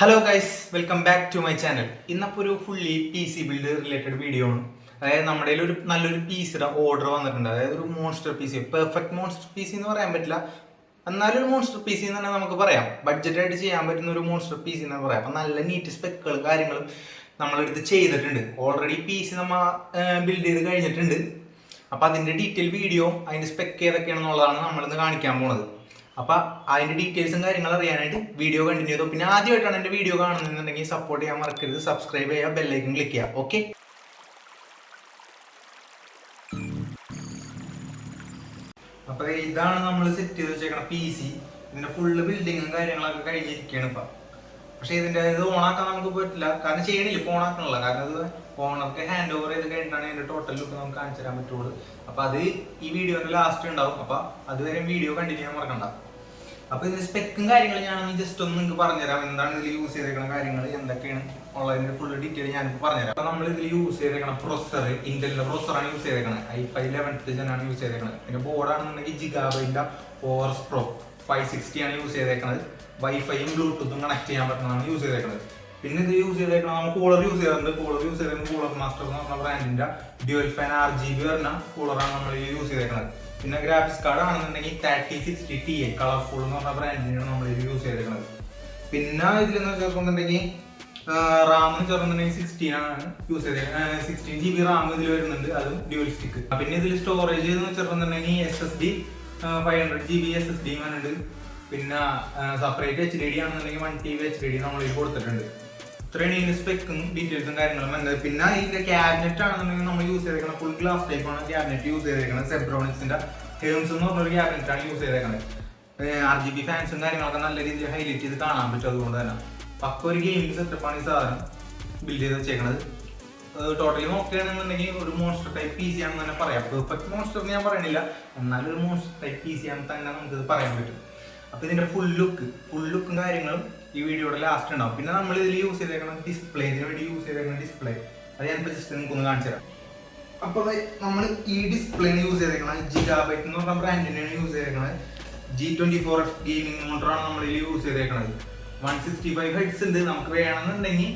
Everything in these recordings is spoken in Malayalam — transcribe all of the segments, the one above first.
Hello guys, welcome back to my channel. ഇന്നപ്പോൾ ഒരു fully P C build related video ആണ്. അതായത് നമ്മുടെ ഒരു നല്ലൊരു പീസിയുടെ ഓർഡർ വന്നിട്ടുണ്ട്. അതായത് ഒരു monster P C, perfect monster P C എന്ന് പറയാൻ പറ്റില്ല, എന്നാലും ഒരു മോൺസ്റ്റർ പി സി എന്ന് തന്നെ നമുക്ക് പറയാം. ബഡ്ജറ്റായിട്ട് ചെയ്യാൻ പറ്റുന്ന ഒരു മോൺസ്റ്റർ പി സി എന്ന് പറയാം. അപ്പം നല്ല നീറ്റ് സ്പെക്കുകളും കാര്യങ്ങളും നമ്മളെടുത്ത് ചെയ്തിട്ടുണ്ട്. ഓൾറെഡി പി സി നമ്മൾ ബിൽഡ് ചെയ്ത് കഴിഞ്ഞിട്ടുണ്ട്. അപ്പം അതിൻ്റെ ഡീറ്റെയിൽ വീഡിയോ, അതിൻ്റെ സ്പെക്ക് ഏതൊക്കെയാണെന്നുള്ളതാണ് നമ്മളിന്ന് കാണിക്കാൻ പോണത്. അപ്പം അതിൻ്റെ ഡീറ്റെയിൽസും കാര്യങ്ങളും അറിയാനായിട്ട് വീഡിയോ കണ്ടിന്യൂ ചെയ്തു. പിന്നെ ആദ്യമായിട്ടാണ് എൻ്റെ വീഡിയോ കാണുന്നുണ്ടെങ്കിൽ സപ്പോർട്ട് ചെയ്യാൻ മറക്കരുത്, സബ്സ്ക്രൈബ് ചെയ്യുക, ബെല്ലൈക്കൺ ക്ലിക്ക് ചെയ്യുക. ഓക്കെ, അപ്പോൾ ഇതാണ് നമ്മൾ സെറ്റ് ചെയ്ത് വെച്ചേക്കണ പി സി. ഇതിൻ്റെ ഫുള്ള് ബിൽഡിങ്ങും കാര്യങ്ങളൊക്കെ കഴിഞ്ഞിരിക്കുകയാണ് ഇപ്പം. പക്ഷേ ഇതിൻ്റെ ഇത് ഓണാക്കാൻ നമുക്ക് പറ്റില്ല, കാരണം ചെയ്യണില്ല, ഇപ്പോൾ ഓണാക്കണില്ല. കാരണം ഇത് ഓണർക്ക് ഹാൻഡ് ഓവർ ചെയ്ത് കഴിഞ്ഞിട്ടാണ് ഇതിൻ്റെ ടോട്ടൽ ലുക്ക് നമുക്ക് കാണിച്ചു തരാൻ പറ്റുള്ളൂ. അപ്പോൾ അത് ഈ വീഡിയോൻ്റെ ലാസ്റ്റ് ഉണ്ടാവും. അപ്പോൾ അതുവരെ വീഡിയോ കണ്ടിന്യൂ ചെയ്യാൻ മറക്കണ്ട. അപ്പോൾ ഇതിന്റെ സ്പെക്കും കാര്യങ്ങളും ഞാനൊന്ന് ജസ്റ്റ് ഒന്ന് നിങ്ങൾക്ക് പറഞ്ഞുതരാം. എന്താണ് ഇതിൽ യൂസ് ചെയ്തേക്കുന്ന കാര്യങ്ങൾ എന്തൊക്കെയാണ് ഉള്ളതിന്റെ ഫുൾ ഡീറ്റെയിൽ ഞാനിപ്പോൾ പറഞ്ഞുതരാം. അപ്പോൾ നമ്മൾ ഇതിൽ യൂസ് ചെയ്തേക്കുന്ന പ്രൊസസർ ഇന്റലിന്റെ പ്രൊസസറാണ് യൂസ് ചെയ്തേക്കുന്നത്. i5 11th Gen ആണ് യൂസ് ചെയ്തേക്കുന്നത്. പിന്നെ ബോർഡാണെന്നുണ്ടെങ്കിൽ ജിഗാബൈറ്റിന്റെ OS Pro 560 ആണ് യൂസ് ചെയ്തേക്കുന്നത്. വൈഫൈയും ബ്ലൂടൂത്തും കണക്ട് ചെയ്യാൻ പറ്റുന്നതാണ് യൂസ് ചെയ്തേക്കുന്നത്. പിന്നെ ഇത് യൂസ് ചെയ്തേക്കുന്നത് നമ്മൾ കൂളർ യൂസ് ചെയ്തിട്ടുണ്ട്. കൂളർ യൂസ് ചെയ്തേക്കുന്നത് കൂളർ മാസ്റ്റർ എന്ന് പറഞ്ഞ ബ്രാൻഡിന്റെ ഡ്യുവൽ ഫാൻ RGB വരുന്ന കൂളറാണ് നമ്മൾ യൂസ് ചെയ്തേക്കുന്നത്. പിന്നെ ഗ്രാഫിക്സ് കാർഡ് ആണെന്നുണ്ടെങ്കിൽ 3060 Ti കളർഫുൾ എന്ന് പറഞ്ഞ ബ്രാൻഡിനാണ് നമ്മൾ ഇത് യൂസ് ചെയ്തേക്കുന്നത്. പിന്നെ ഇതിലെന്ന് ചേർക്കുന്നുണ്ടെങ്കിൽ റാം എന്ന് ചേർക്കുന്നുണ്ടെങ്കിൽ 16 ആണ് യൂസ് ചെയ്തേക്കുന്നത്. 16 GB റാം ഇതിൽ വരുന്നുണ്ട്, അതും ഡ്യുവൽ സ്റ്റിക്ക്. പിന്നെ ഇതിൽ സ്റ്റോറേജ് എന്ന് ചേർക്കുന്നുണ്ടെങ്കിൽ SSD 500 GB SSD ഉണ്ട്. പിന്നെ സെപ്പറേറ്റ് HDD ആണെന്നുണ്ടെങ്കിൽ 1 TB HDD നമ്മൾ ഇതിൽ കൊടുത്തിട്ടുണ്ട്. ഇത്രയാണ് ഇതിന്റെ സ്പെക്കും ഡീറ്റെയിൽസും കാര്യങ്ങളും വരുന്നത്. പിന്നെ ഇതിന്റെ ക്യാബിനറ്റ് ആണെന്നുണ്ടെങ്കിൽ നമ്മൾ യൂസ് ചെയ്തേക്കുന്നത് ഫുൾ ഗ്ലാസ് ടൈപ്പ് ആണ് ക്യാബിനറ്റ് യൂസ് ചെയ്തേക്കുന്നത്. സെബ്രോണിക്സിന്റെ ഹേംസ് എന്ന് പറഞ്ഞൊരു ക്യാബിനറ്റ് ആണ് യൂസ് ചെയ്തേക്കുന്നത്. RGB ഫാൻസും കാര്യങ്ങളൊക്കെ നല്ല രീതിയിൽ ഹൈലൈറ്റ് ചെയ്ത് കാണാൻ പറ്റും. അതുകൊണ്ട് തന്നെ പക്ക ഒരു ഗെയിമിംഗ് സെറ്റപ്പാണ് ഈ സാധനം ബിൽഡ് ചെയ്ത് വെച്ചേക്കുന്നത്. ടോട്ടലി നോക്കുകയാണെന്നുണ്ടെങ്കിൽ ഒരു മോൺസ്റ്റർ ടൈപ്പ് പി സി ആണെന്ന് തന്നെ പറയാം. പെർഫെക്റ്റ് മോൺസ്റ്റർ ഞാൻ പറയണില്ല, എന്നാലും ഒരു മോൺസ്റ്റർ ടൈപ്പ് പി സി ആണെന്ന് തന്നെ നമുക്കിത് പറയാൻ പറ്റും. അപ്പോൾ ഇതിന്റെ ഫുൾ ലുക്കും കാര്യങ്ങളും ഈ വീഡിയോയുടെ ലാസ്റ്റ് ഉണ്ടാവും. പിന്നെ നമ്മൾ ഇതിൽ യൂസ് ചെയ്തേക്കുന്ന ഡിസ്പ്ലേ, ഇതിന് വേണ്ടി യൂസ് ചെയ്തേക്കുന്ന ഡിസ്പ്ലേ അത് ഞാനിപ്പോൾ ജസ്റ്റ് നിങ്ങൾക്ക് ഒന്ന് കാണിച്ചു തരാം. അപ്പോൾ നമ്മൾ ഈ ഡിസ്പ്ലേന് യൂസ് ചെയ്തേക്കുന്നത് ജിഗാബൈറ്റ് എന്ന് പറഞ്ഞ ബ്രാൻഡിനാണ് യൂസ് ചെയ്തേക്കുന്നത്. G24F ഗെയിമിംഗ് മോണിറ്ററാണ് നമ്മൾ ഇതിൽ യൂസ് ചെയ്തേക്കുന്നത്. 165 ഹെഡ്സ് ഉണ്ട്. നമുക്ക് വേണമെന്നുണ്ടെങ്കിൽ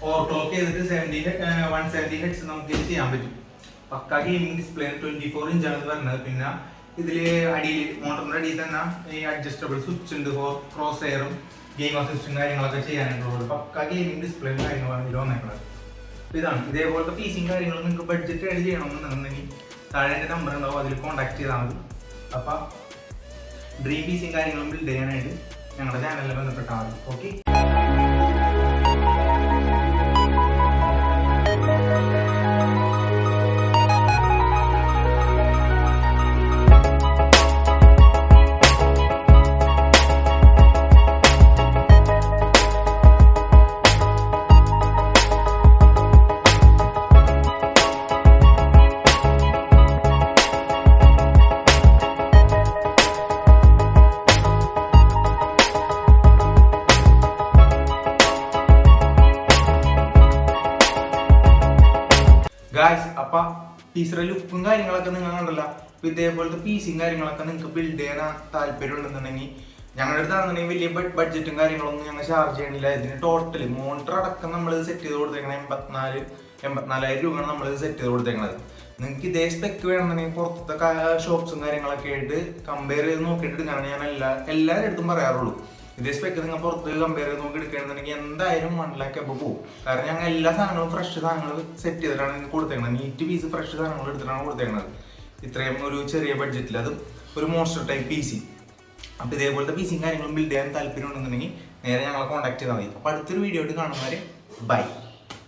ഓവർക്ലോക്ക് ചെയ്തിട്ട് 170 ഹെഡ്സ് നമുക്ക് ഇത് ചെയ്യാൻ പറ്റും. പക്ക ഗെയിമിംഗ് ഡിസ്പ്ലേ 24 ഇഞ്ചാണ് വരുന്നത്. പിന്നെ ഇതിൽ അടിയിൽ മോട്ടറിന്റെ അടിയിൽ തന്നെ ഈ അഡ്ജസ്റ്റബിൾ സ്വിച്ച് ഉണ്ട് ഫോർ ക്രോസ് എയറും ഗെയിം അസിസ്റ്റും കാര്യങ്ങളൊക്കെ ചെയ്യാനായിട്ടുള്ളത്. പക്ക ഗെയിമിംഗ് ഡിസ്പ്ലേയും കാര്യങ്ങളാണ് ഇതിൽ വന്നേക്കുന്നത്. ഇതാണ് ഇതേപോലത്തെ പീസിയും കാര്യങ്ങളും നിങ്ങൾക്ക് ബഡ്ജറ്റ് ആയിട്ട് ചെയ്യണമെന്നുണ്ടെങ്കിൽ താഴെ എൻ്റെ നമ്പർ ഉണ്ടാവും, അതിൽ കോൺടാക്ട് ചെയ്താൽ മതി. അപ്പം ഡ്രീം പീസിയും കാര്യങ്ങളും ബിൽഡ് ചെയ്യാനായിട്ട് ഞങ്ങളുടെ ചാനലിൽ ബന്ധപ്പെട്ടാൽ മതി. Okay, guys. അപ്പം പീസിയുടെ ലുക്കും കാര്യങ്ങളൊക്കെ നിങ്ങൾ കണ്ടല്ലോ. അപ്പം ഇതേപോലത്തെ പീസിയും കാര്യങ്ങളൊക്കെ നിങ്ങൾക്ക് ബിൽഡ് ചെയ്യാൻ താല്പര്യം ഉണ്ടെന്നുണ്ടെങ്കിൽ ഞങ്ങളുടെ അടുത്താണെന്നുണ്ടെങ്കിൽ വലിയ ബഡ്ജറ്റും കാര്യങ്ങളൊന്നും ഞങ്ങൾ ചാർജ് ചെയ്യണില്ല. ഇതിന് ടോട്ടൽ മോണിറ്റർ അടക്കം നമ്മൾ സെറ്റ് ചെയ്ത് കൊടുത്തേക്കണത് 84,000 രൂപയാണ് നമ്മൾ സെറ്റ് ചെയ്ത് കൊടുത്തേക്കണത്. നിങ്ങൾക്ക് ഇതേ സ്പെക്ക് വേണമെന്നുണ്ടെങ്കിൽ പുറത്തെ ഷോപ്സും കാര്യങ്ങളൊക്കെ ആയിട്ട് കമ്പയർ ചെയ്ത് നോക്കിയിട്ട് എടുക്കാനാണ് ഞാൻ എല്ലാവരുടെ അടുത്തും പറയാറുള്ളൂ. ഇതേ സ്പെക്ക് നിങ്ങൾ പുറത്ത് കമ്പയർ ചെയ്ത് നോക്കി എടുക്കുകയാണെന്നുണ്ടെങ്കിൽ എന്തായാലും 1 lakh ഒക്കെ പോകും. കാരണം ഞങ്ങൾ എല്ലാ സാധനങ്ങളും ഫ്രഷ് സാധനങ്ങൾ സെറ്റ് ചെയ്തിട്ടാണ് നിങ്ങൾക്ക് കൊടുത്തേക്കുന്നത്. നീറ്റ് പീസ് ഫ്രഷ് സാധനങ്ങൾ എടുത്തിട്ടാണ് കൊടുത്തേക്കുന്നത്. ഇത്രയും ഒരു ചെറിയ ബഡ്ജറ്റിൽ, അതും ഒരു മോൺസ്റ്റർ ടൈപ്പ് പി സി. അപ്പോൾ ഇതേപോലത്തെ പി സിയും കാര്യങ്ങളും ബിൽഡ് ചെയ്യാൻ താല്പര്യം ഉണ്ടെന്നുണ്ടെങ്കിൽ നേരെ ഞങ്ങളെ കോൺടാക്ട് ചെയ്താൽ മതി. അപ്പോൾ അടുത്തൊരു വീഡിയോ ആയിട്ട് കാണുന്നവരെ ബൈ.